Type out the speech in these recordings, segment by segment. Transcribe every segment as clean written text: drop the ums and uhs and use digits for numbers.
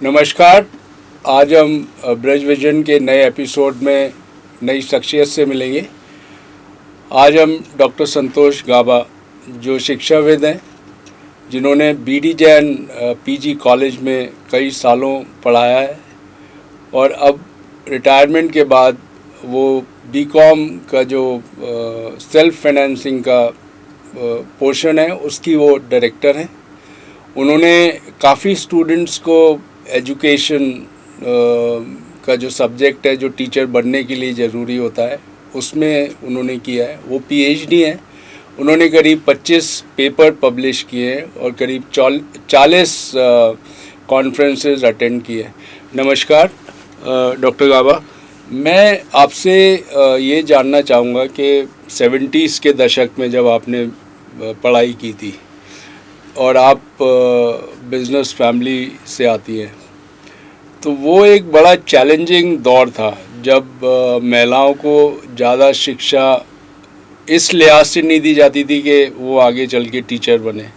नमस्कार। आज हम ब्रज विजन के नए एपिसोड में नई शख्सियत से मिलेंगे। आज हम डॉक्टर संतोष गाबा, जो शिक्षाविद हैं, जिन्होंने बीडी जैन पीजी कॉलेज में कई सालों पढ़ाया है और अब रिटायरमेंट के बाद वो बीकॉम का जो सेल्फ फाइनेंसिंग का पोर्शन है उसकी वो डायरेक्टर हैं। उन्होंने काफ़ी स्टूडेंट्स को एजुकेशन का जो सब्जेक्ट है, जो टीचर बनने के लिए ज़रूरी होता है, उसमें उन्होंने किया है। वो पीएचडी हैं। उन्होंने करीब 25 पेपर पब्लिश किए हैं और करीब 40 कॉन्फ्रेंसेस अटेंड किए हैं। नमस्कार डॉक्टर गाबा, मैं आपसे ये जानना चाहूँगा कि 70s के दशक में जब आपने पढ़ाई की थी और आप बिज़नेस फैमिली से आती हैं, तो वो एक बड़ा चैलेंजिंग दौर था जब महिलाओं को ज़्यादा शिक्षा इस लिहाज से नहीं दी जाती थी कि वो आगे चल के टीचर बने,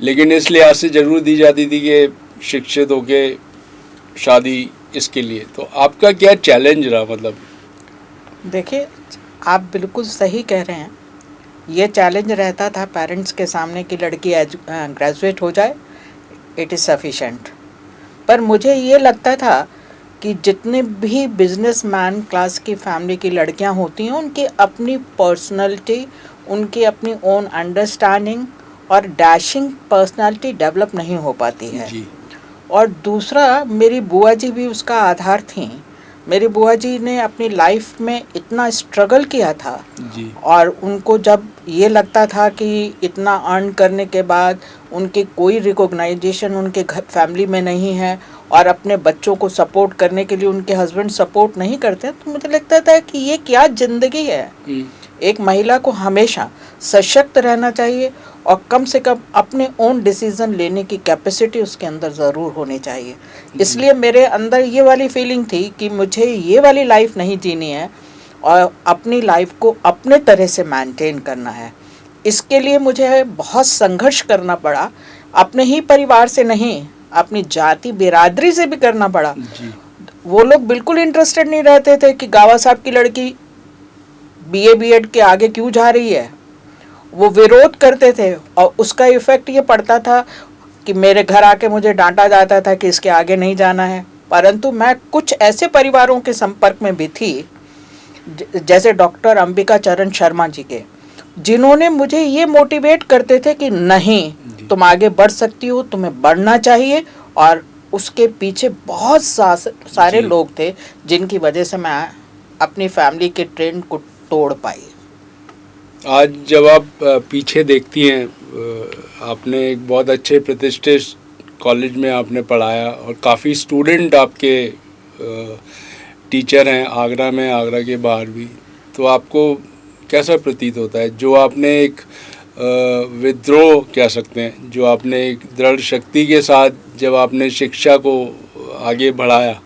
लेकिन इस लिहाज से ज़रूर दी जाती थी कि शिक्षित होके शादी इसके लिए। तो आपका क्या चैलेंज रहा? मतलब देखिए, आप बिल्कुल सही कह रहे हैं। ये चैलेंज रहता था पेरेंट्स के सामने कि लड़की ग्रेजुएट हो जाए, इट इज़ सफिशेंट। पर मुझे ये लगता था कि जितने भी बिजनेसमैन क्लास की फैमिली की लड़कियां होती हैं, उनकी अपनी पर्सनालिटी, उनकी अपनी ओन अंडरस्टैंडिंग और डैशिंग पर्सनालिटी डेवलप नहीं हो पाती है जी। और दूसरा, मेरी बुआ जी भी उसका आधार थी। मेरी बुआ जी ने अपनी लाइफ में इतना स्ट्रगल किया था जी। और उनको जब ये लगता था कि इतना अर्न करने के बाद उनकी कोई रिकॉग्नाइजेशन उनके घर फैमिली में नहीं है और अपने बच्चों को सपोर्ट करने के लिए उनके हस्बैंड सपोर्ट नहीं करते, तो मुझे लगता था कि ये क्या ज़िंदगी है। एक महिला को हमेशा सशक्त रहना चाहिए और कम से कम अपने ओन डिसीज़न लेने की कैपेसिटी उसके अंदर ज़रूर होनी चाहिए। इसलिए मेरे अंदर ये वाली फीलिंग थी कि मुझे ये वाली लाइफ नहीं जीनी है और अपनी लाइफ को अपने तरह से मेंटेन करना है। इसके लिए मुझे बहुत संघर्ष करना पड़ा, अपने ही परिवार से नहीं, अपनी जाति बिरादरी से भी करना पड़ा। वो लोग बिल्कुल इंटरेस्टेड नहीं रहते थे कि गावा साहब की लड़की बीए बीएड के आगे क्यों जा रही है। वो विरोध करते थे और उसका इफ़ेक्ट ये पड़ता था कि मेरे घर आके मुझे डांटा जाता था कि इसके आगे नहीं जाना है। परंतु मैं कुछ ऐसे परिवारों के संपर्क में भी थी, जैसे डॉक्टर अंबिका चरण शर्मा जी के, जिन्होंने मुझे ये मोटिवेट करते थे कि नहीं, तुम आगे बढ़ सकती हो, तुम्हें बढ़ना चाहिए। और उसके पीछे बहुत सारे लोग थे जिनकी वजह से मैं अपनी फैमिली के ट्रेंड को तोड़ पाई। आज जब आप पीछे देखती हैं, आपने एक बहुत अच्छे प्रतिष्ठित कॉलेज में आपने पढ़ाया और काफ़ी स्टूडेंट आपके टीचर हैं आगरा में, आगरा के बाहर भी, तो आपको कैसा प्रतीत होता है जो आपने एक विद्रोह कह सकते हैं, जो आपने एक दृढ़ शक्ति के साथ जब आपने शिक्षा को आगे बढ़ाया,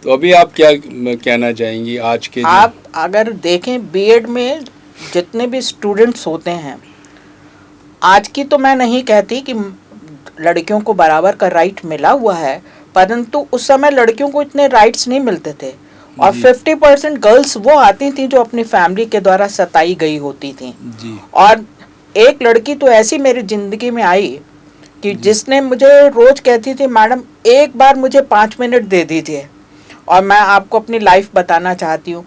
तो अभी आप क्या कहना चाहेंगी आज के? आप अगर देखें, बीएड में जितने भी स्टूडेंट्स होते हैं, आज की तो मैं नहीं कहती कि लड़कियों को बराबर का राइट मिला हुआ है, परंतु उस समय लड़कियों को इतने राइट्स नहीं मिलते थे और 50% गर्ल्स वो आती थी जो अपनी फैमिली के द्वारा सताई गई होती थी जी। और एक लड़की तो ऐसी मेरी ज़िंदगी में आई कि जिसने मुझे रोज़ कहती थी, मैडम एक बार मुझे 5 मिनट दे दीजिए और मैं आपको अपनी लाइफ बताना चाहती हूँ।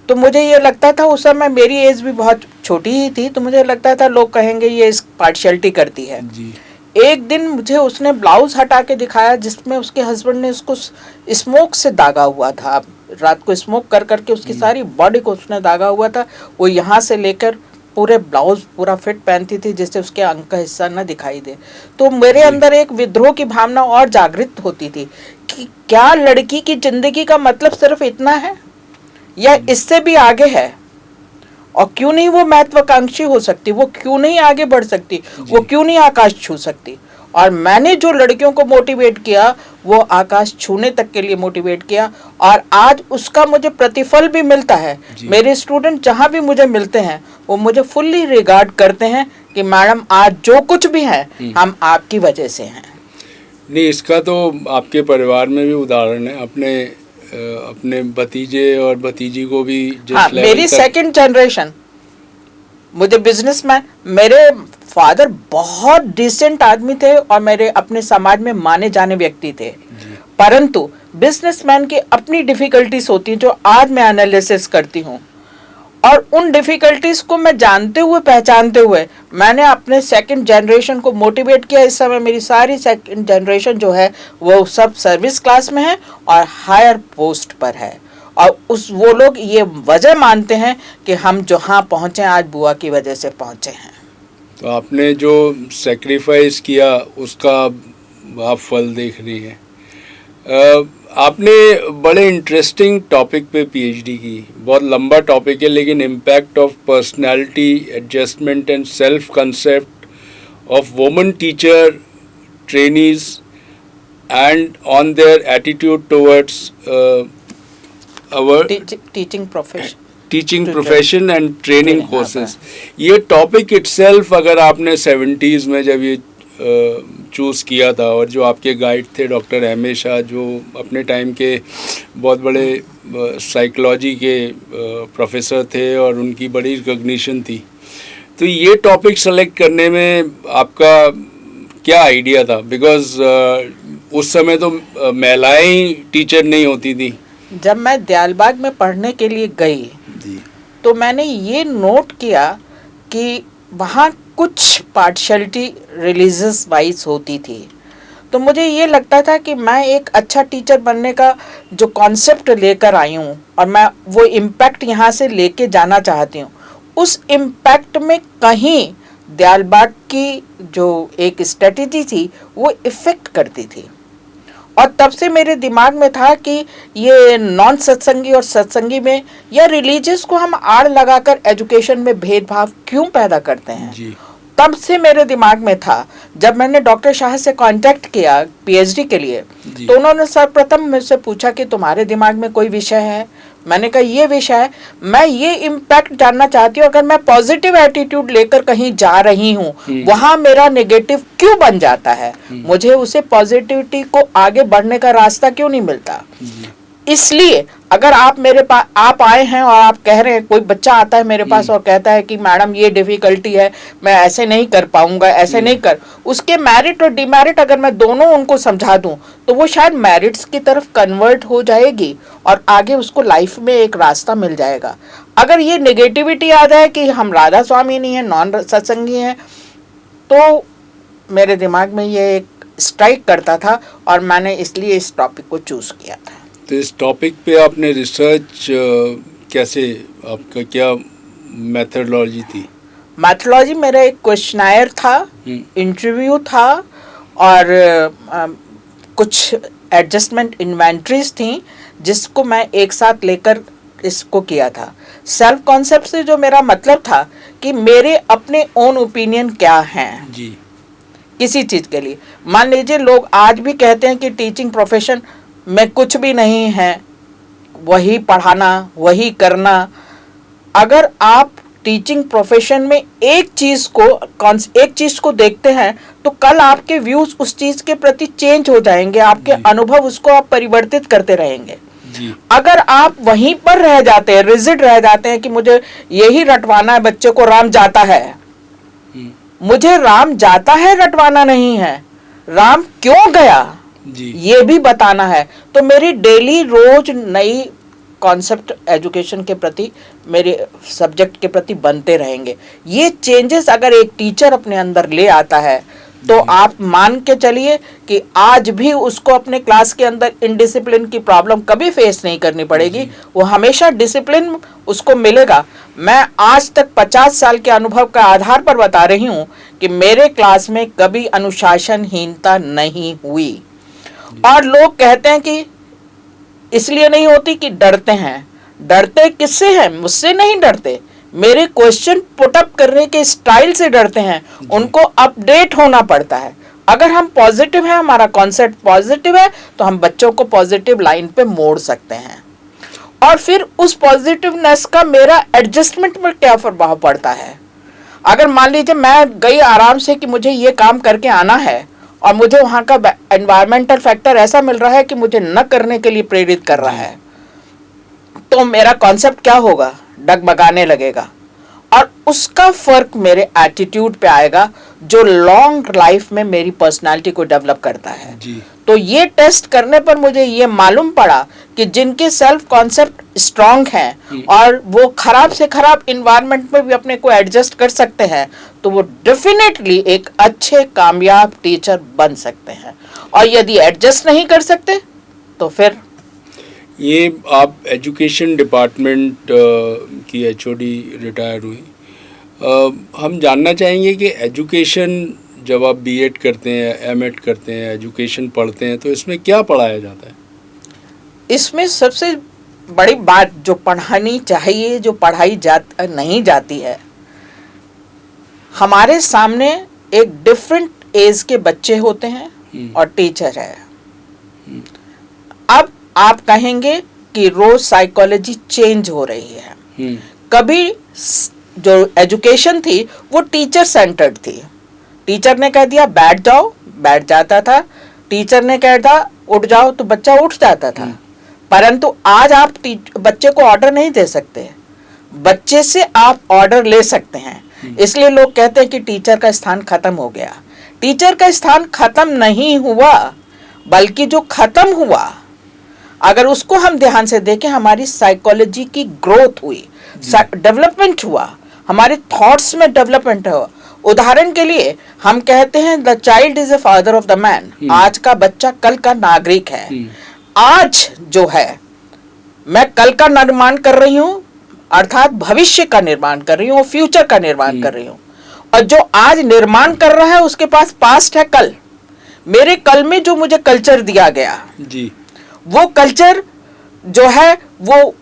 तो मुझे ये लगता था, उस समय मेरी एज भी बहुत छोटी ही थी, तो मुझे लगता था लोग कहेंगे ये इस पार्शियलिटी करती है जी। एक दिन मुझे उसने ब्लाउज हटा के दिखाया जिसमें उसके हस्बैंड ने उसको स्मोक से दागा हुआ था। रात को स्मोक कर करके उसकी सारी बॉडी को उसने दागा हुआ था। वो यहाँ से लेकर पूरे ब्लाउज पूरा फिट पहनती थी जिससे उसके अंग का हिस्सा न दिखाई दे। तो मेरे अंदर एक विद्रोह की भावना और जागृत होती थी कि क्या लड़की की जिंदगी का मतलब सिर्फ इतना है या इससे भी आगे है, और क्यों नहीं वो महत्वाकांक्षी हो सकती, वो क्यों नहीं आगे बढ़ सकती, वो क्यों नहीं आकाश छू सकती। और मैंने जो लड़कियों को मोटिवेट किया वो आकाश छूने तक के लिए मोटिवेट किया और आज उसका मुझे प्रतिफल भी मिलता है। मेरे स्टूडेंट जहाँ भी मुझे मिलते हैं वो मुझे फुल्ली रिगार्ड करते हैं कि मैडम आज जो कुछ भी है हम आपकी वजह से हैं। नहीं, इसका तो आपके परिवार में भी उदाहरण है। अपने भतीजे और भतीजी को भी जिस हाँ, लेवल मेरी तक सेकंड जनरेशन, मुझे बिजनेसमैन, मेरे फादर बहुत डिसेंट आदमी थे और मेरे अपने समाज में माने जाने व्यक्ति थे, परंतु बिजनेसमैन की अपनी डिफिकल्टीज होती हैं जो आज मैं एनालिसिस करती हूँ, और उन डिफिकल्टीज को मैं जानते हुए पहचानते हुए मैंने अपने सेकंड जनरेशन को मोटिवेट किया। इस समय मेरी सारी सेकंड जनरेशन जो है वो सब सर्विस क्लास में है और हायर पोस्ट पर है, और वो लोग ये वजह मानते हैं कि हम जहाँ पहुँचे आज बुआ की वजह से पहुँचे हैं। तो आपने जो सेक्रीफाइस किया उसका आप फल देख रही हैं। आपने बड़े इंटरेस्टिंग टॉपिक पे पीएचडी की, बहुत लंबा टॉपिक है, लेकिन impact of personality adjustment and self concept of women teacher trainees and on their attitude towards our teaching profession and training courses. ये टॉपिक इटसेल्फ, अगर आपने 70s में जब ये चूज़ किया था, और जो आपके गाइड थे डॉक्टर एम.ए. शाह, जो अपने टाइम के बहुत बड़े साइकोलॉजी के प्रोफेसर थे और उनकी बड़ी रिकॉग्निशन थी, तो ये टॉपिक सेलेक्ट करने में आपका क्या आइडिया था? बिकॉज उस समय तो महिलाएं टीचर नहीं होती थी। जब मैं दयालबाग में पढ़ने के लिए गई तो मैंने ये नोट किया कि वहाँ कुछ पार्शियलिटी रिलीजियस वाइज होती थी, तो मुझे ये लगता था कि मैं एक अच्छा टीचर बनने का जो कॉन्सेप्ट लेकर आई हूँ और मैं वो इम्पैक्ट यहाँ से लेके जाना चाहती हूँ, उस इम्पैक्ट में कहीं दयालबाग की जो एक स्ट्रेटेजी थी वो इफ़ेक्ट करती थी। और तब से मेरे दिमाग में था कि ये नॉन सत्संगी और सत्संगी में या रिलीजियस को हम आड़ लगाकर एजुकेशन में भेदभाव क्यों पैदा करते हैं जी। तब से मेरे दिमाग में था। जब मैंने डॉक्टर शाह से कांटेक्ट किया पीएचडी के लिए, तो उन्होंने सर्वप्रथम मुझसे पूछा कि तुम्हारे दिमाग में कोई विषय है? मैंने कहा ये विषय है, मैं ये इम्पैक्ट जानना चाहती हूँ, अगर मैं पॉजिटिव एटीट्यूड लेकर कहीं जा रही हूँ वहाँ मेरा नेगेटिव क्यों बन जाता है, मुझे उसे पॉजिटिविटी को आगे बढ़ने का रास्ता क्यों नहीं मिलता। इसलिए अगर आप मेरे पास आप आए हैं और आप कह रहे हैं, कोई बच्चा आता है मेरे पास और कहता है कि मैडम ये डिफिकल्टी है, मैं ऐसे नहीं कर पाऊंगा, ऐसे नहीं कर, उसके मेरिट और डिमेरिट अगर मैं दोनों उनको समझा दूं तो वो शायद मेरिट्स की तरफ कन्वर्ट हो जाएगी और आगे उसको लाइफ में एक रास्ता मिल जाएगा। अगर ये नेगेटिविटी आ जाए कि हम राधा स्वामी नहीं है, नॉन सत्संगी हैं, तो मेरे दिमाग में ये एक स्ट्राइक करता था और मैंने इसलिए इस टॉपिक को चूज़ किया था। तो इस टॉपिक पे आपने रिसर्च कैसे, आपका क्या मेथडोलॉजी थी? मेथडोलॉजी मेरा एक क्वेश्चनायर था, इंटरव्यू था और कुछ एडजस्टमेंट इन्वेंट्रीज थी जिसको मैं एक साथ लेकर इसको किया था। सेल्फ कॉन्सेप्ट से जो मेरा मतलब था कि मेरे अपने ओन ओपिनियन क्या हैं जी किसी चीज़ के लिए। मान लीजिए लोग आज भी कहते हैं कि टीचिंग प्रोफेशन में कुछ भी नहीं है, वही पढ़ाना वही करना। अगर आप टीचिंग प्रोफेशन में एक चीज़ को देखते हैं तो कल आपके व्यूज़ उस चीज़ के प्रति चेंज हो जाएंगे, आपके अनुभव उसको आप परिवर्तित करते रहेंगे जी। अगर आप वहीं पर रह जाते हैं, रिजिड रह जाते हैं कि मुझे यही रटवाना है, बच्चे को राम जाता है, मुझे राम जाता है रटवाना नहीं है, राम क्यों गया जी। ये भी बताना है, तो मेरी डेली रोज नई कॉन्सेप्ट एजुकेशन के प्रति, मेरे सब्जेक्ट के प्रति बनते रहेंगे। ये चेंजेस अगर एक टीचर अपने अंदर ले आता है तो आप मान के चलिए कि आज भी उसको अपने क्लास के अंदर इनडिसिप्लिन की प्रॉब्लम कभी फेस नहीं करनी पड़ेगी, वो हमेशा डिसिप्लिन उसको मिलेगा। मैं आज तक 50 साल के अनुभव का आधार पर बता रही हूँ कि मेरे क्लास में कभी अनुशासनहीनता नहीं हुई। और लोग कहते हैं कि इसलिए नहीं होती कि डरते हैं। डरते किससे हैं? मुझसे नहीं डरते, मेरे क्वेश्चन पुट अप करने के स्टाइल से डरते हैं। उनको अपडेट होना पड़ता है। अगर हम पॉजिटिव हैं, हमारा कॉन्सेप्ट पॉजिटिव है, तो हम बच्चों को पॉजिटिव लाइन पे मोड़ सकते हैं। और फिर उस पॉजिटिवनेस का मेरा एडजस्टमेंट पर क्या प्रभाव पड़ता है। अगर मान लीजिए मैं गई आराम से कि मुझे ये काम करके आना है और मुझे वहाँ का एनवायरमेंटल फैक्टर ऐसा मिल रहा है कि मुझे न करने के लिए प्रेरित कर रहा है, तो मेरा कॉन्सेप्ट क्या होगा, डगमगाने लगेगा। और उसका फर्क मेरे एटीट्यूड पे आएगा जो लॉन्ग लाइफ में मेरी पर्सनालिटी को डेवलप करता है जी। तो ये टेस्ट करने पर मुझे ये मालूम पड़ा कि जिनके सेल्फ कॉन्सेप्ट स्ट्रांग हैं और वो खराब से खराब इन्वायरमेंट में भी अपने को एडजस्ट कर सकते हैं, तो वो डेफिनेटली एक अच्छे कामयाब टीचर बन सकते हैं। और यदि एडजस्ट नहीं कर सकते तो फिर ये आप एजुकेशन डिपार्टमेंट की एचओडी रिटायर हुई, हम जानना चाहेंगे कि एजुकेशन जब आप बीएड करते हैं, एमएड करते हैं, एजुकेशन पढ़ते हैं, तो इसमें क्या पढ़ाया जाता है? इसमें सबसे बड़ी बात जो पढ़ानी चाहिए, जो पढ़ाई नहीं जाती है, हमारे सामने एक डिफरेंट एज के बच्चे होते हैं और टीचर है। अब आप कहेंगे कि रोज साइकोलॉजी चेंज हो रही है। कभी जो एजुकेशन थी वो टीचर सेंटर्ड थी। टीचर ने कह दिया बैठ जाओ, बैठ जाता था। टीचर ने कह दिया उठ जाओ तो बच्चा उठ जाता था। परंतु आज आप बच्चे को ऑर्डर नहीं दे सकते, बच्चे से आप ऑर्डर ले सकते हैं। इसलिए लोग कहते हैं कि टीचर का स्थान खत्म हो गया। टीचर का स्थान खत्म नहीं हुआ, बल्कि जो खत्म हुआ, अगर उसको हम ध्यान से देखें, हमारी साइकोलॉजी की ग्रोथ हुई, डेवलपमेंट हुआ, हमारे थॉट्स में डेवलपमेंट हुआ। उदाहरण के लिए हम कहते हैं the child is the father of the man. आज का बच्चा कल का नागरिक है। आज जो है मैं कल का निर्माण कर रही हूँ, अर्थात भविष्य का निर्माण कर रही हूँ, फ्यूचर का निर्माण कर रही हूँ। और जो आज निर्माण कर रहा है उसके पास पास्ट है, कल। मेरे कल में जो मुझे कल्चर दिया गया जी, वो कल्चर जो है वो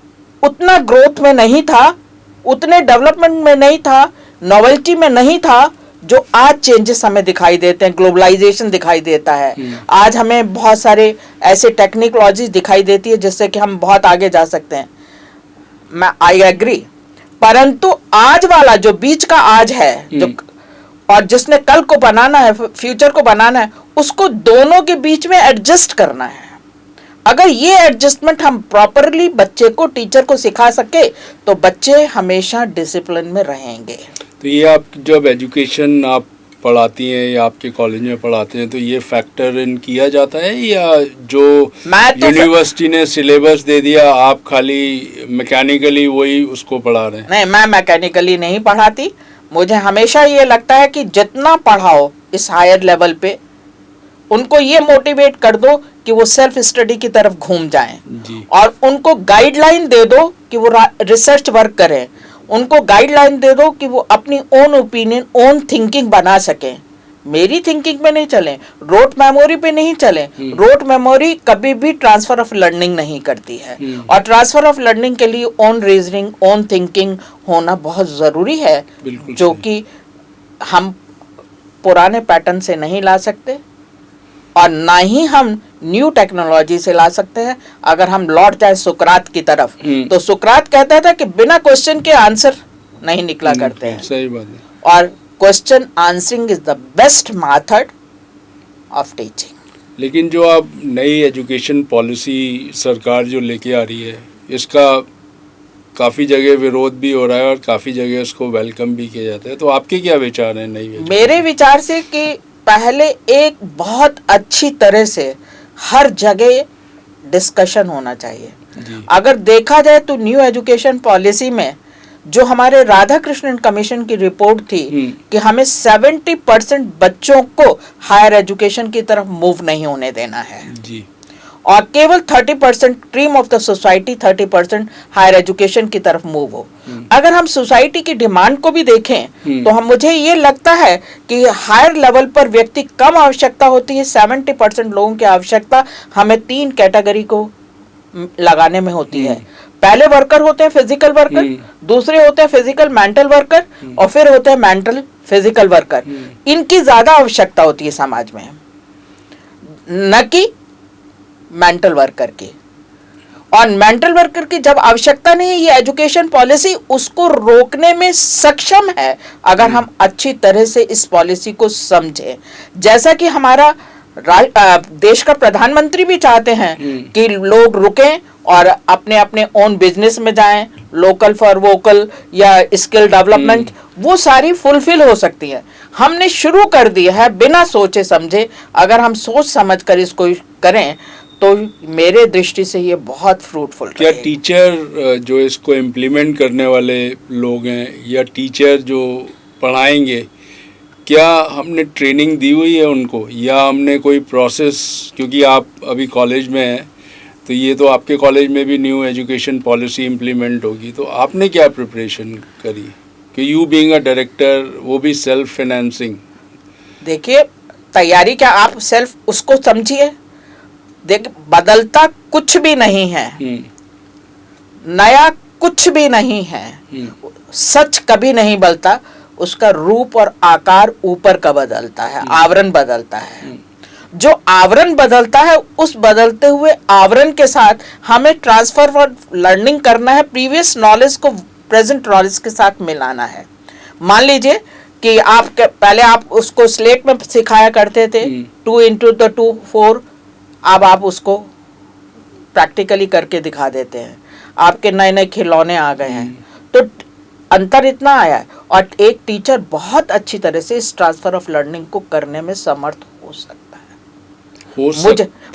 उतना ग्रोथ में नहीं था, उतने डेवलपमेंट में नहीं था, नॉवेल्टी में नहीं था जो आज चेंजेस हमें दिखाई देते हैं। ग्लोबलाइजेशन दिखाई देता है, आज हमें बहुत सारे ऐसे टेक्नोलॉजी दिखाई देती है जिससे कि हम बहुत आगे जा सकते हैं। मैं आई एग्री, परंतु आज वाला जो बीच का आज है जो और जिसने कल को बनाना है, फ्यूचर को बनाना है, उसको दोनों के बीच में एडजस्ट करना है। अगर ये एडजस्टमेंट हम प्रॉपरली बच्चे को, टीचर को सिखा सके तो बच्चे हमेशा डिसिप्लिन में रहेंगे। तो ये आप जब एजुकेशन आप पढ़ाती हैं या आपके कॉलेज में पढ़ाते हैं तो ये फैक्टर इन किया जाता है, या जो यूनिवर्सिटी ने सिलेबस दे दिया आप खाली मैकेनिकली वही उसको पढ़ा रहे हैं? नहीं, मैं मैकेनिकली नहीं पढ़ाती। मुझे हमेशा ये लगता है कि जितना पढ़ाओ इस हायर लेवल पे, उनको ये मोटिवेट कर दो कि वो सेल्फ स्टडी की तरफ घूम जाएं और उनको गाइडलाइन दे दो कि वो रिसर्च वर्क करें। उनको गाइडलाइन दे दो कि वो अपनी ओन ओपिनियन, ओन थिंकिंग बना सकें। मेरी थिंकिंग पे नहीं चलें, रोट मेमोरी पे नहीं चलें। रोट मेमोरी कभी भी ट्रांसफर ऑफ लर्निंग नहीं करती है। और ट्रांसफर ऑफ लर्निंग के लिए ओन रीजनिंग, ओन थिंकिंग होना बहुत ज़रूरी है, जो कि हम पुराने पैटर्न से नहीं ला सकते और ना ही हम न्यू टेक्नोलॉजी से ला सकते हैं। अगर हम लौट जाए सुकरात की तरफ, तो सुकरात कहता था कि बिना क्वेश्चन के आंसर नहीं निकला करते हैं। सही बात है। और question answering is the best method of teaching. लेकिन जो आप नई एजुकेशन पॉलिसी सरकार जो लेके आ रही है, इसका काफ़ी जगह विरोध भी हो रहा है और काफ़ी जगह उसको वेलकम भी किया जाता है, तो आपके क्या विचार हैं नई? मेरे विचार से कि पहले एक बहुत अच्छी तरह से हर जगह डिस्कशन होना चाहिए। अगर देखा जाए तो न्यू एजुकेशन पॉलिसी में जो हमारे राधा कृष्णन कमीशन की रिपोर्ट थी कि हमें 70% बच्चों को हायर एजुकेशन की तरफ मूव नहीं होने देना है जी, और केवल 30% dream of the society, 30% higher education की तरफ मूव हो। अगर हम सोसाइटी की डिमांड को भी देखें तो मुझे ये लगता है कि हायर लेवल पर व्यक्ति कम आवश्यकता होती है। 70% लोगों की आवश्यकता हमें 3 कैटेगरी को लगाने में होती है। पहले वर्कर होते हैं फिजिकल वर्कर, दूसरे होते हैं फिजिकल मेंटल वर्कर, और फिर होते हैं मेंटल फिजिकल वर्कर। इनकी ज्यादा आवश्यकता होती है समाज में, न कि मेंटल वर्कर की। और मेंटल वर्कर की जब आवश्यकता नहीं है, ये एजुकेशन पॉलिसी उसको रोकने में सक्षम है अगर हम अच्छी तरह से इस पॉलिसी को समझें। जैसा कि हमारा देश का प्रधानमंत्री भी चाहते हैं कि लोग रुकें और अपने अपने ओन बिजनेस में जाएं, लोकल फॉर वोकल या स्किल डेवलपमेंट, वो सारी फुलफिल हो सकती है। हमने शुरू कर दिया है बिना सोचे समझे। अगर हम सोच समझ कर इसको करें तो मेरे दृष्टि से ये बहुत फ्रूटफुल। क्या टीचर जो इसको इम्प्लीमेंट करने वाले लोग हैं या टीचर जो पढ़ाएंगे, क्या हमने ट्रेनिंग दी हुई है उनको, या हमने कोई प्रोसेस, क्योंकि आप अभी कॉलेज में हैं तो ये तो आपके कॉलेज में भी न्यू एजुकेशन पॉलिसी इम्प्लीमेंट होगी, तो आपने क्या प्रिपरेशन करी कि यू बीइंग अ डायरेक्टर, वो भी सेल्फ फाइनेंसिंग? देखिए, तैयारी क्या, आप सेल्फ उसको समझिए। देखिए, बदलता कुछ भी नहीं है, नया कुछ भी नहीं है, सच कभी नहीं बदलता, उसका रूप और आकार ऊपर का बदलता है, आवरण बदलता है। जो आवरण बदलता है, उस बदलते हुए आवरण के साथ हमें ट्रांसफर और लर्निंग करना है, प्रीवियस नॉलेज को प्रेजेंट नॉलेज के साथ मिलाना है। मान लीजिए कि आप पहले आप उसको स्लेट में सिखाया करते थे 2 into 2 4, अब आप उसको प्रैक्टिकली करके दिखा देते हैं। आपके नए नए खिलौने आ गए हैं, तो अंतर इतना आया है। और एक टीचर बहुत अच्छी तरह से इस ट्रांसफर ऑफ लर्निंग को करने में समर्थ हो सकता है।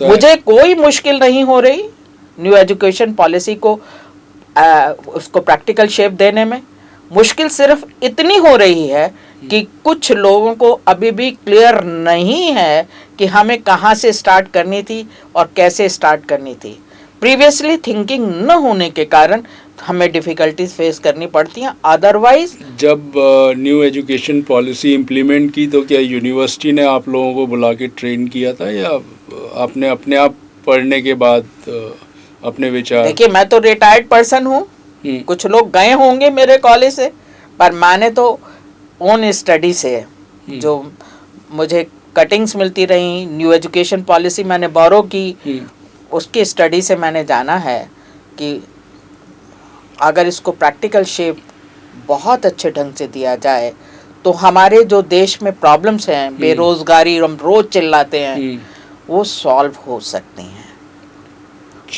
मुझे कोई मुश्किल नहीं हो रही न्यू एजुकेशन पॉलिसी को उसको प्रैक्टिकल शेप देने में। मुश्किल सिर्फ इतनी हो रही है कि कुछ लोगों को अभी भी क्लियर नहीं है कि हमें कहाँ से स्टार्ट करनी थी और कैसे स्टार्ट करनी थी। प्रीवियसली थिंकिंग न होने के कारण हमें डिफ़िकल्टीज फेस करनी पड़ती हैं। अदरवाइज जब न्यू एजुकेशन पॉलिसी इम्प्लीमेंट की तो क्या यूनिवर्सिटी ने आप लोगों को बुला के ट्रेन किया था, या आपने अपने आप पढ़ने के बाद अपने विचार? देखिए, मैं तो रिटायर्ड पर्सन हूँ, कुछ लोग गए होंगे मेरे कॉलेज से, पर मैंने तो ओन स्टडी से, जो मुझे कटिंग्स मिलती रही, न्यू एजुकेशन पॉलिसी मैंने बोरो की, उसकी स्टडी से मैंने जाना है कि अगर इसको प्रैक्टिकल शेप बहुत अच्छे ढंग से दिया जाए तो हमारे जो देश में प्रॉब्लम्स हैं, बेरोजगारी, हम रोज चिल्लाते हैं, वो सॉल्व हो सकती हैं।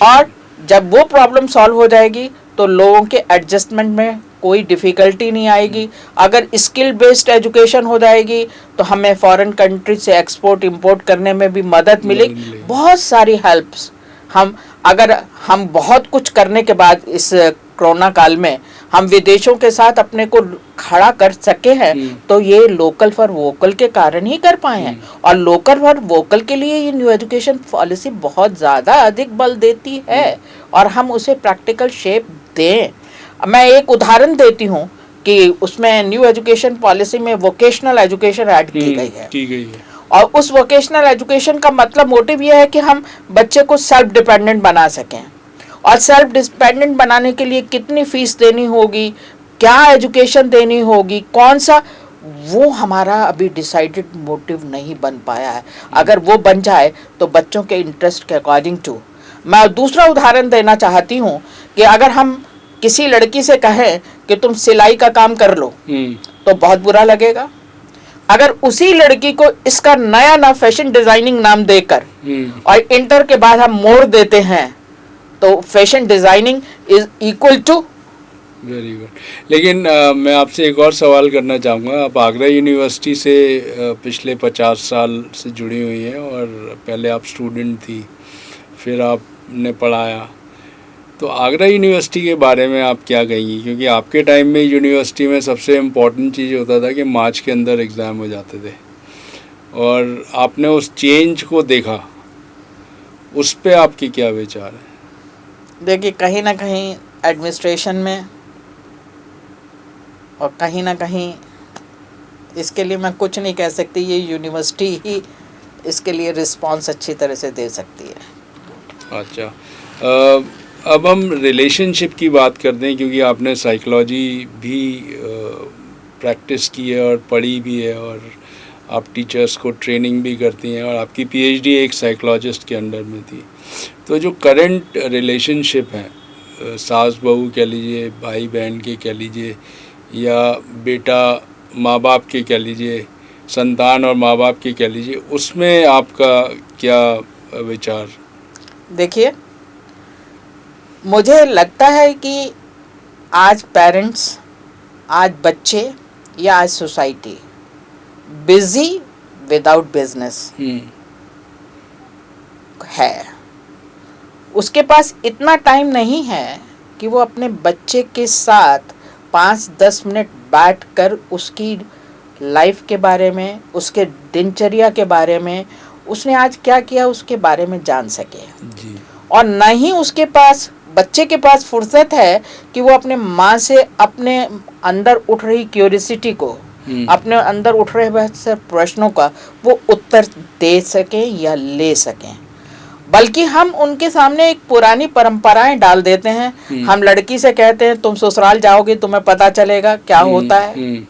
और जब वो प्रॉब्लम सॉल्व हो जाएगी तो लोगों के एडजस्टमेंट में कोई डिफ़िकल्टी नहीं आएगी। अगर स्किल बेस्ड एजुकेशन हो जाएगी तो हमें फॉरेन कंट्री से एक्सपोर्ट इंपोर्ट करने में भी मदद मिलेगी। बहुत सारी हेल्प्स अगर हम बहुत कुछ करने के बाद इस कोरोना काल में हम विदेशों के साथ अपने को खड़ा कर सके हैं, तो ये लोकल फॉर वोकल के कारण ही कर पाए हैं। और लोकल फॉर वोकल के लिए ये न्यू एजुकेशन पॉलिसी बहुत ज़्यादा अधिक बल देती है और हम उसे प्रैक्टिकल शेप दें। मैं एक उदाहरण देती हूँ कि उसमें न्यू एजुकेशन पॉलिसी में वोकेशनल एजुकेशन ऐड की गई है। और उस वोकेशनल एजुकेशन का मतलब मोटिव ये है कि हम बच्चे को सेल्फ डिपेंडेंट बना सकें। और सेल्फ डिपेंडेंट बनाने के लिए कितनी फीस देनी होगी, क्या एजुकेशन देनी होगी, कौन सा, वो हमारा अभी डिसाइडेड मोटिव नहीं बन पाया है। अगर वो बन जाए तो बच्चों के इंटरेस्ट के अकॉर्डिंग टू। मैं दूसरा उदाहरण देना चाहती हूँ कि अगर हम किसी लड़की से कहें कि तुम सिलाई का काम कर लो तो बहुत बुरा लगेगा। अगर उसी लड़की को इसका नया ना फैशन डिजाइनिंग नाम देकर और इंटर के बाद हम मोड़ देते हैं तो fashion designing is equal to. Very good. लेकिन मैं आपसे एक और सवाल करना चाहूँगा। आप आगरा यूनिवर्सिटी से पिछले 50 साल से जुड़ी हुई हैं और पहले आप स्टूडेंट थी, फिर आपने पढ़ाया, तो आगरा यूनिवर्सिटी के बारे में आप क्या कहेंगी? क्योंकि आपके टाइम में यूनिवर्सिटी में सबसे इम्पोर्टेंट चीज़ होता था कि मार्च के अंदर एग्ज़ाम हो जाते थे, और आपने उस चेंज को देखा, उस पे आपके क्या विचार हैं? देखिए, कहीं ना कहीं एडमिनिस्ट्रेशन में और कहीं ना कहीं, इसके लिए मैं कुछ नहीं कह सकती, ये यूनिवर्सिटी ही इसके लिए रिस्पांस अच्छी तरह से दे सकती है। अच्छा, अब हम रिलेशनशिप की बात करते हैं, क्योंकि आपने साइकोलॉजी भी प्रैक्टिस की है और पढ़ी भी है, और आप टीचर्स को ट्रेनिंग भी करती हैं और आपकी पीएचडी एक साइकोलॉजिस्ट के अंडर में थी। तो जो करंट रिलेशनशिप हैं, सास बहू कह लीजिए, भाई बहन के कह लीजिए, या बेटा माँ बाप के कह लीजिए, संतान और माँ बाप के कह लीजिए, उसमें आपका क्या विचार? देखिए, मुझे लगता है कि आज पेरेंट्स, आज बच्चे या आज सोसाइटी बिजी विदाउट बिजनेस है। उसके पास इतना टाइम नहीं है कि वो अपने बच्चे के साथ 5-10 मिनट बैठकर उसकी लाइफ के बारे में, उसके दिनचर्या के बारे में, उसने आज क्या किया उसके बारे में जान सके जी। और न ही उसके पास, बच्चे के पास फुर्सत है कि वो अपने माँ से अपने अंदर उठ रही क्यूरियोसिटी को, अपने अंदर उठ रहे बहुत प्रश्नों का वो उत्तर दे सकें या ले सकें। बल्कि हम उनके सामने एक पुरानी परंपराएं डाल देते हैं। हम लड़की से कहते हैं तुम ससुराल जाओगे तुम्हें पता चलेगा क्या होता है,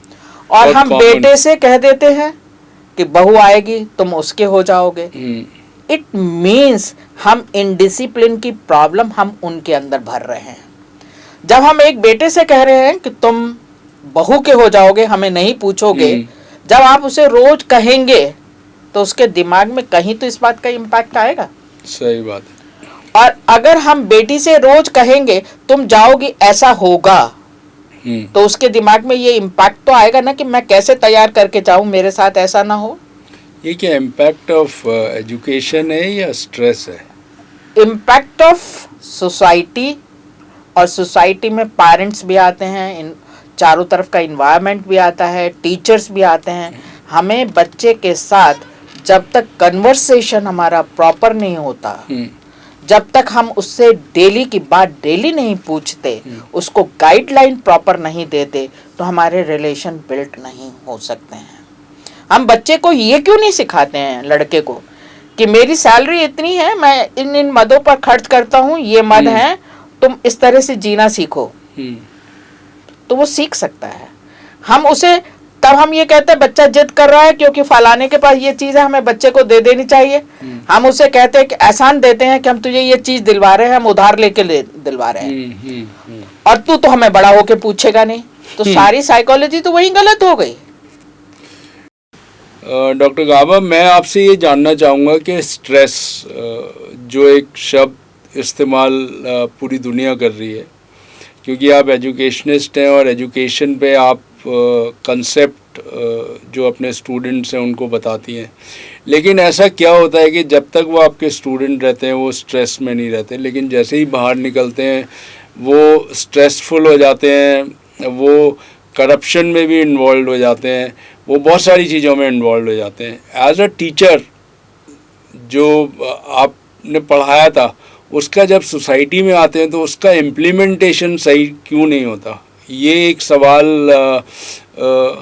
और हम बेटे से कह देते हैं कि बहू आएगी तुम उसके हो जाओगे। इट मीन्स हम इनडिसिप्लिन की प्रॉब्लम हम उनके अंदर भर रहे हैं। जब हम एक बेटे से कह रहे हैं कि तुम बहू के हो जाओगे, हमें नहीं पूछोगे, जब आप उसे रोज कहेंगे तो उसके दिमाग में कहीं तो इस बात का इम्पैक्ट आएगा। सही बात है। और अगर हम बेटी से रोज कहेंगे तुम जाओगी ऐसा होगा, तो उसके दिमाग में ये इम्पैक्ट तो आएगा ना कि मैं कैसे तैयार करके जाऊं, मेरे साथ ऐसा ना हो। ये क्या इम्पैक्ट ऑफ एजुकेशन है या स्ट्रेस है? इम्पैक्ट ऑफ सोसाइटी, और सोसाइटी में पेरेंट्स भी आते हैं, इन चारों तरफ का इन्वायरमेंट भी आता है, टीचर्स भी आते हैं। हमें बच्चे के साथ जब तक कन्वर्सेशन हमारा प्रॉपर नहीं होता, जब तक हम उससे डेली की बात डेली नहीं पूछते, उसको गाइडलाइन प्रॉपर नहीं देते, तो हमारे रिलेशन बिल्ड नहीं हो सकते हैं। हम बच्चे को ये क्यों नहीं सिखाते हैं, लड़के को, कि मेरी सैलरी इतनी है, मैं इन इन मदों पर खर्च करता हूँ, ये मद हैं, तुम इस तरह से जीना सीखो, तो वो सीख सकता है। हम उसे, तब हम ये कहते हैं बच्चा जिद कर रहा है क्योंकि फलाने के पास ये चीज़ है, हमें बच्चे को दे देनी चाहिए। हम उसे कहते हैं कि एहसान देते हैं कि हम तुझे ये चीज़ दिलवा रहे हैं, हम उधार लेके दिलवा रहे हैं, और तू तो हमें बड़ा होके पूछेगा नहीं। तो सारी साइकोलॉजी तो वही गलत हो गई। डॉक्टर गाबा, मैं आपसे ये जानना चाहूँगा कि स्ट्रेस जो एक शब्द इस्तेमाल पूरी दुनिया कर रही है, क्योंकि आप एजुकेशनिस्ट हैं और एजुकेशन पे आप कंसेप्ट जो अपने स्टूडेंट्स हैं उनको बताती हैं, लेकिन ऐसा क्या होता है कि जब तक वो आपके स्टूडेंट रहते हैं वो स्ट्रेस में नहीं रहते, लेकिन जैसे ही बाहर निकलते हैं वो स्ट्रेसफुल हो जाते हैं, वो करप्शन में भी इन्वॉल्व हो जाते हैं, वो बहुत सारी चीज़ों में इन्वॉल्व हो जाते हैं। एज अ टीचर जो आपने पढ़ाया था, उसका जब सोसाइटी में आते हैं तो उसका इम्प्लीमेंटेशन सही क्यों नहीं होता? ये एक सवाल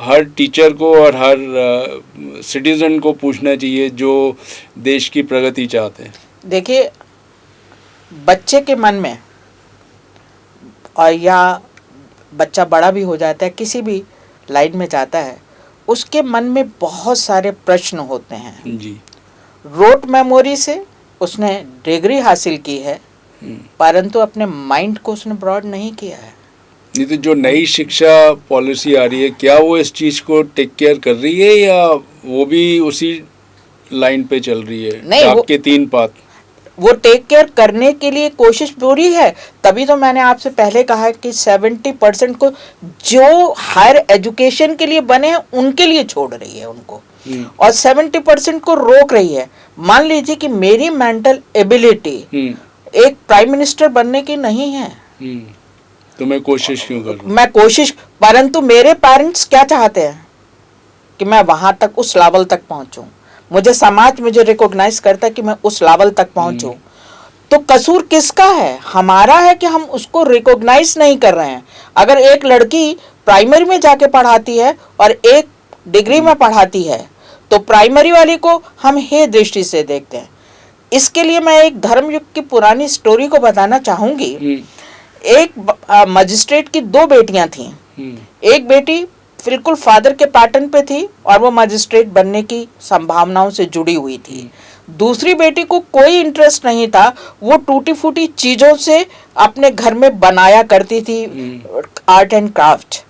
हर टीचर को और हर सिटीज़न को पूछना चाहिए जो देश की प्रगति चाहते हैं। देखिए, बच्चे के मन में, और या बच्चा बड़ा भी हो जाता है, किसी भी लाइन में जाता है, उसके मन में बहुत सारे प्रश्न होते हैं। जी। रोट मेमोरी से उसने डिग्री हासिल की है, परंतु अपने माइंड को उसने ब्रॉड नहीं किया है। नहीं तो जो नई शिक्षा पॉलिसी आ रही है, क्या वो इस चीज़ को टेक केयर कर रही है या वो भी उसी लाइन पे चल रही है? नहीं, आपके 3 बात वो टेक केयर करने के लिए कोशिश पूरी है। तभी तो मैंने आपसे पहले कहा कि 70% को जो हायर एजुकेशन के लिए बने हैं उनके लिए छोड़ रही है उनको, और 70% को रोक रही है। मान लीजिए कि मेरी मेंटल एबिलिटी एक प्राइम मिनिस्टर बनने की नहीं है, तो मैं कोशिश क्यों करूं? मैं कोशिश, परंतु मेरे पेरेंट्स क्या चाहते हैं कि मैं वहां तक, उस लेवल तक पहुंचूं, मुझे समाज मुझे रिकॉग्नाइज करता है कि मैं उस लेवल तक पहुंचूं। तो कसूर किसका है? हमारा है कि हम उसको रिकॉग्नाइज नहीं कर रहे हैं। अगर एक लड़की प्राइमरी में जाके पढ़ाती है और एक डिग्री में पढ़ाती है, तो प्राइमरी वाली को हम हे दृष्टि से देखते हैं। इसके लिए मैं एक धर्मयुग की पुरानी स्टोरी को बताना चाहूंगी। एक मजिस्ट्रेट की 2 बेटियां थीं। एक बेटी बिल्कुल फादर के पैटर्न पे थी और वो मजिस्ट्रेट बनने की संभावनाओं से जुड़ी हुई थी। दूसरी बेटी को कोई इंटरेस्ट नहीं था, वो टूटी फूटी चीज़ों से अपने घर में बनाया करती थी आर्ट एंड क्राफ्ट,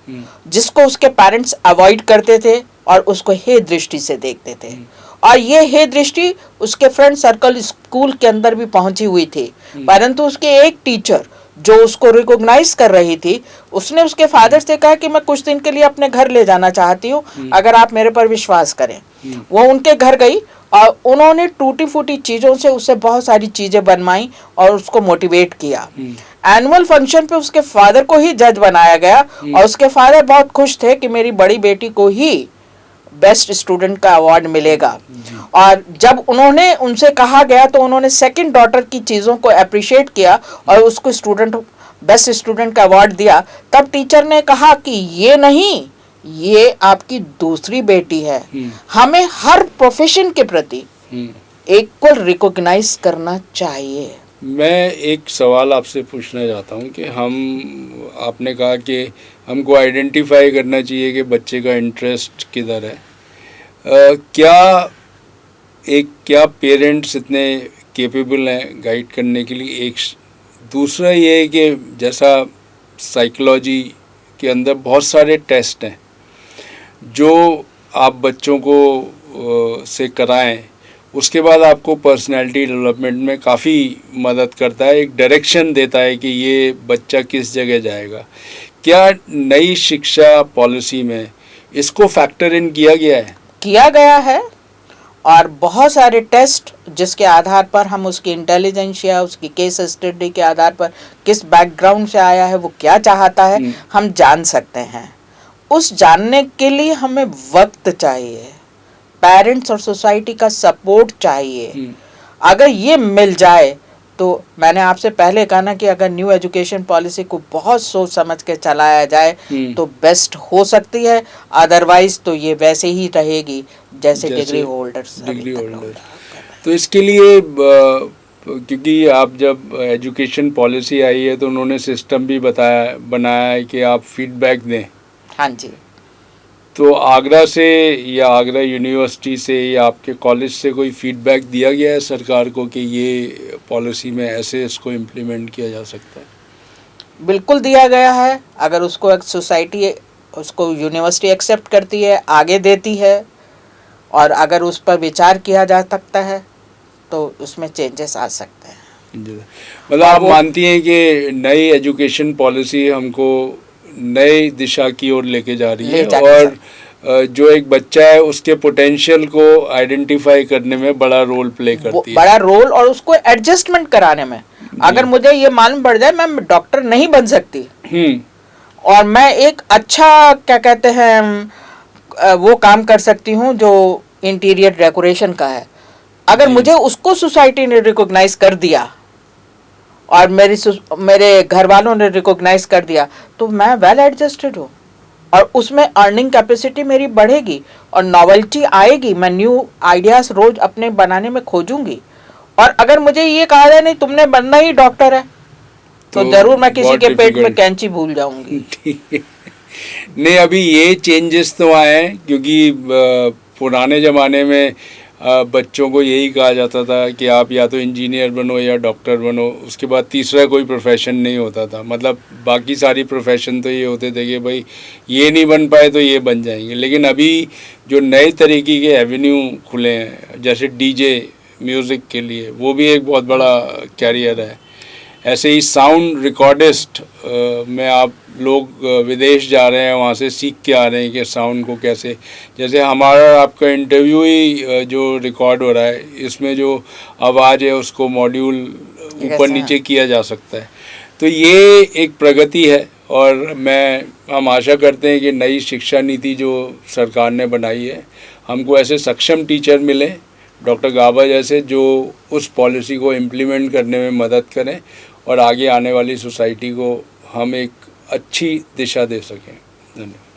जिसको उसके पेरेंट्स अवॉइड करते थे और उसको हे दृष्टि से देखते थे। और ये हे दृष्टि उसके फ्रेंड सर्कल स्कूल के अंदर भी पहुंची हुई थी, परंतु उसके एक टीचर जो उसको रिकॉग्नाइज कर रही थी, उसने उसके फादर से कहा कि मैं कुछ दिन के लिए अपने घर ले जाना चाहती हूँ, अगर आप मेरे पर विश्वास करें। वो उनके घर गई और उन्होंने टूटी फूटी चीज़ों से उससे बहुत सारी चीज़ें बनवाई और उसको मोटिवेट किया। एनुअल फंक्शन पे उसके फादर को ही जज बनाया गया और उसके फादर बहुत खुश थे कि मेरी बड़ी बेटी को ही बेस्ट स्टूडेंट का अवार्ड मिलेगा। और जब उन्होंने उनसे कहा गया तो उन्होंने सेकंड डॉटर की चीज़ों को अप्रिशिएट किया और उसको बेस्ट स्टूडेंट का अवार्ड दिया। तब टीचर ने कहा कि ये नहीं, ये आपकी दूसरी बेटी है। हमें हर प्रोफेशन के प्रति इक्वल रिकॉग्नाइज करना चाहिए। मैं एक सवाल आपसे पूछना चाहता हूँ कि आपने कहा कि हमको आइडेंटिफाई करना चाहिए कि बच्चे का इंटरेस्ट किधर है। क्या पेरेंट्स इतने कैपेबल हैं गाइड करने के लिए? एक दूसरा ये है कि जैसा साइकोलॉजी के अंदर बहुत सारे टेस्ट हैं जो आप बच्चों को से कराएं, उसके बाद आपको पर्सनैलिटी डेवलपमेंट में काफ़ी मदद करता है, एक डायरेक्शन देता है कि ये बच्चा किस जगह जाएगा। क्या नई शिक्षा पॉलिसी में इसको फैक्टर इन किया गया है? किया गया है, और बहुत सारे टेस्ट जिसके आधार पर हम उसकी इंटेलिजेंस या उसकी केस स्टडी के आधार पर किस बैकग्राउंड से आया है, वो क्या चाहता है, हम जान सकते हैं। उस जानने के लिए हमें वक्त चाहिए, पेरेंट्स और सोसाइटी का सपोर्ट चाहिए। अगर ये मिल जाए तो मैंने आपसे पहले कहा ना कि अगर न्यू एजुकेशन पॉलिसी को बहुत सोच समझ के चलाया जाए तो बेस्ट हो सकती है, अदरवाइज तो ये वैसे ही रहेगी जैसे डिग्री होल्डर्स। तो इसके लिए क्योंकि आप जब एजुकेशन पॉलिसी आई है तो उन्होंने सिस्टम भी बनाया है कि आप फीडबैक दें। हाँ जी। तो आगरा से या आगरा यूनिवर्सिटी से या आपके कॉलेज से कोई फीडबैक दिया गया है सरकार को कि ये पॉलिसी में ऐसे इसको इम्प्लीमेंट किया जा सकता है? बिल्कुल दिया गया है। अगर उसको एक सोसाइटी, उसको यूनिवर्सिटी एक्सेप्ट करती है, आगे देती है, और अगर उस पर विचार किया जा सकता है तो उसमें चेंजेस आ सकते हैं। मतलब आप मानती हैं कि नई एजुकेशन पॉलिसी हमको नई दिशा की ओर लेके जा रही है और जो एक बच्चा है उसके पोटेंशियल को आइडेंटिफाई करने में बड़ा रोल प्ले करती है, बड़ा रोल, और उसको एडजस्टमेंट कराने में। अगर मुझे ये मालूम पड़ जाए मैं डॉक्टर नहीं बन सकती और मैं एक अच्छा क्या कहते हैं वो काम कर सकती हूँ जो इंटीरियर डेकोरेशन का है, अगर मुझे उसको सोसाइटी ने रिकॉग्नाइज कर दिया और मेरे घर वालों ने रिकॉग्नाइज कर दिया तो मैं वेल एडजस्टेड हूँ और उसमें अर्निंग कैपेसिटी मेरी बढ़ेगी और नॉवेल्टी आएगी। मैं न्यू आइडियाज रोज अपने बनाने में खोजूंगी। और अगर मुझे ये कहा जाए नहीं तुमने बनना ही डॉक्टर है तो जरूर मैं किसी के पेट में कैंची भूल जाऊंगी। नहीं, अभी ये चेंजेस तो आए हैं क्योंकि पुराने ज़माने में बच्चों को यही कहा जाता था कि आप या तो इंजीनियर बनो या डॉक्टर बनो, उसके बाद तीसरा कोई प्रोफेशन नहीं होता था। मतलब बाकी सारी प्रोफेशन तो ये होते थे कि भाई ये नहीं बन पाए तो ये बन जाएंगे। लेकिन अभी जो नए तरीके के एवेन्यू खुले हैं जैसे डीजे म्यूज़िक के लिए, वो भी एक बहुत बड़ा कैरियर है। ऐसे ही साउंड रिकॉर्डिस्ट में आप लोग विदेश जा रहे हैं, वहाँ से सीख के आ रहे हैं कि साउंड को कैसे, जैसे हमारा आपका इंटरव्यू ही जो रिकॉर्ड हो रहा है इसमें जो आवाज़ है उसको मॉड्यूल ऊपर नीचे किया जा सकता है। तो ये एक प्रगति है और हम आशा करते हैं कि नई शिक्षा नीति जो सरकार ने बनाई है, हमको ऐसे सक्षम टीचर मिले डॉक्टर गाबा जैसे जो उस पॉलिसी को इम्प्लीमेंट करने में मदद करें और आगे आने वाली सोसाइटी को हम एक अच्छी दिशा दे सकें। धन्यवाद।